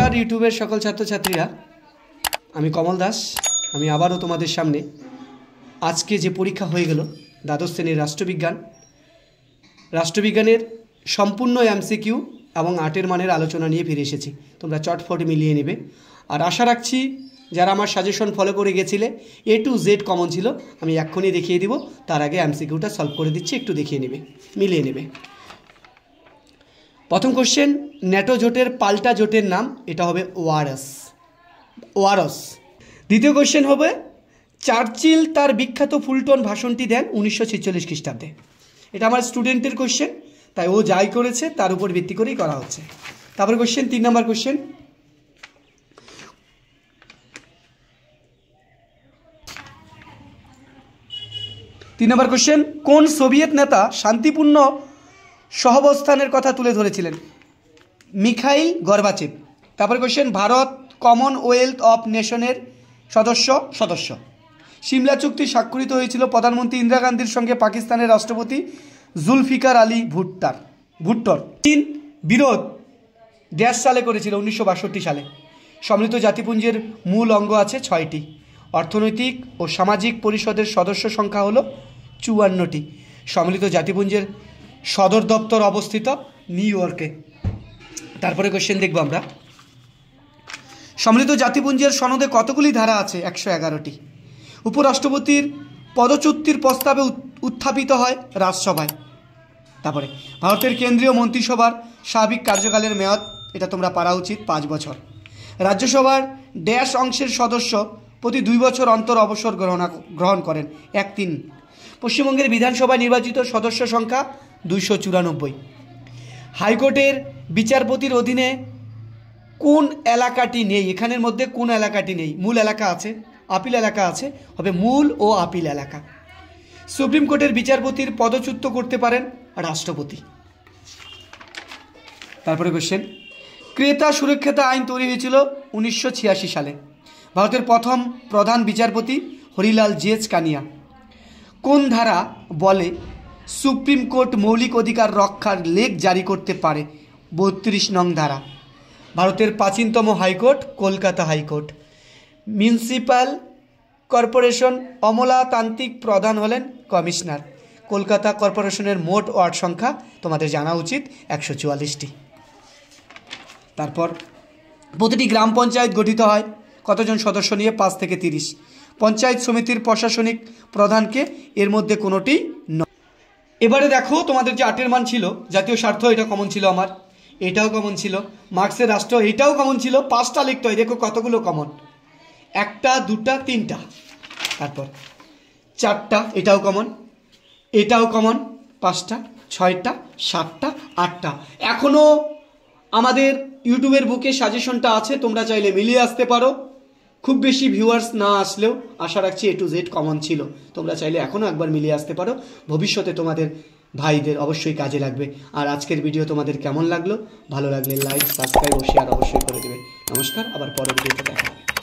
নমস্कार YouTuber सकल छात्र छात्रीरा आमी कमल दास आमी आबारो तोमादेर सामने आज के जे परीक्षा हो गेल द्वादश श्रेणीर राष्ट्रविज्ञानेर सम्पूर्ण एमसीकिউ এবং 8 मानेर आलोचना निये फिरे एसेछि। तोमरा चटफट मिलिए नेबे और आशा राखछि যারা আমার সাজেশন ফলো করে গেছিলে A to Z কমন ছিল আমি এক্ষুনি দেখিয়ে দিব। তার আগে এমসিকিউটা সলভ করে দিচ্ছি, একটু দেখিয়ে নেবে, মিলিয়ে নেবে। প্রথম কোশ্চেন, ন্যাটো জোটের পাল্টা জোটের নাম, এটা হবে ওয়ারস। দ্বিতীয় কোশ্চেন হবে চার্চিল তার বিখ্যাত ফুলটন ভাষণটি দেন 1946 খ্রিস্টাব্দে। এটা আমার স্টুডেন্টের কোশ্চেন, তাই ও যাই করেছে তার উপর ভিত্তি করেই করা হচ্ছে। তারপর কোশ্চেন 3 নম্বর কোশ্চেন, কোন সোভিয়েত নেতা শান্তিপূর্ণ সহাবস্থানের কথা তুলে ধরেছিলেন? Mikhail Gorbachev. তারপর কোশ্চেন, ভারত কমনওয়েলথ অফ নেশনের সদস্য। সিমলা চুক্তি স্বাক্ষরিত হয়েছিল প্রধানমন্ত্রী ইন্দিরা গান্ধীর সঙ্গে পাকিস্তানের রাষ্ট্রপতি জুলফিকার আলী ভুট্টোর। চীন বিরোধ ড্যাশ সালে করেছিল? 1962 সালে। সম্মিলিত জাতিপুঞ্জের মূল অঙ্গ আছে 6টি। অর্থনৈতিক ও সামাজিক পরিষদের সদস্য সংখ্যা হলো 54টি। সম্মিলিত জাতিপুঞ্জের সদর দপ্তর অবস্থিত নিউ ইয়র্কে। তারপরে কোশ্চেন দেখব আমরা, সম্মিলিত জাতিপুঞ্জের সনদে কতগুলি ধারা আছে? 111টি। উপরাষ্ট্রপতির পদচ্যুতির প্রস্তাবে উত্থাপিত হয় রাজসভায়। তারপরে ভারতের কেন্দ্রীয় মন্ত্রিসভার স্বাভাবিক কার্যকালের মেয়াদ, এটা তোমরা পারা উচিত, 5 বছর। রাজ্যসভার ড্যাশ অংশের সদস্য প্রতি 2 বছর অন্তর অবসর গ্রহণ করেন, 1-3। পশ্চিমবঙ্গের বিধানসভায় নির্বাচিত সদস্য সংখ্যা 294। হাইকোর্টের বিচারপতির অধীনে কোন এলাকাটি নেই? এখানের মধ্যে কোন এলাকাটি নেই? মূল এলাকা আছে, আপিল এলাকা আছে, হবে মূল ও আপিল এলাকা। সুপ্রিম কোর্টের বিচারপতির পদচ্যুত করতে পারেন রাষ্ট্রপতি। তারপরে কোশ্চেন, ক্রেতা সুরক্ষা আইন তৈরি হয়েছিল 1986 সালে। ভারতের প্রথম প্রধান বিচারপতি হরিলাল জেজ কানিয়া। কোন ধারা বলে সুপ্রিম কোর্ট মৌলিক অধিকার রক্ষার লেখ জারি করতে পারে? 32 নং ধারা। ভারতের প্রাচীনতম high court Kolkata high court. Municipal corporation আমলাতান্ত্রিক প্রধান হলেন কমিশনার। কলকাতা কর্পোরেশনের মোট ওয়ার্ড সংখ্যা তোমাদের জানা উচিত 144টি। তারপর প্রতিটি গ্রাম পঞ্চায়েত গঠিত হয় কতজন সদস্য নিয়ে? 5 থেকে 30। পঞ্চায়েত সমিতির প্রশাসনিক প্রধানকে, এর মধ্যে কোনোটি নয়। এবারে দেখো তোমাদের যে 8 মান ছিল, জাতীয় স্বার্থ, এটা কমন ছিল আমার, এটাও কমন ছিল। মার্ক্সের রাষ্ট্র, এটাও কমন ছিল। 5টা লিখতে হয়, দেখো কতগুলো কমন, 1টা 2টা 3টা, তারপর 4টা, এটাও কমন, এটাও কমন, 5টা 6টা 7টা 8টা। এখনও আমাদের ইউটিউবের বুকে সাজেশনটা আছে, তোমরা চাইলে মিলিয়ে আসতে পারো। খুব বেশি ভিউয়ার্স না আসলেও আশা রাখছি A to Z কমন ছিল, তোমরা চাইলে এখনও একবার মিলিয়ে আসতে পারো। ভবিষ্যতে তোমাদের ভাইদের অবশ্যই কাজে লাগবে। আর আজকের ভিডিও তোমাদের কেমন লাগলো? ভালো লাগলে লাইক, সাবস্ক্রাইব ও শেয়ার অবশ্যই করে দেবে। নমস্কার, আবার পরের ভিডিওতে দেখা হবে।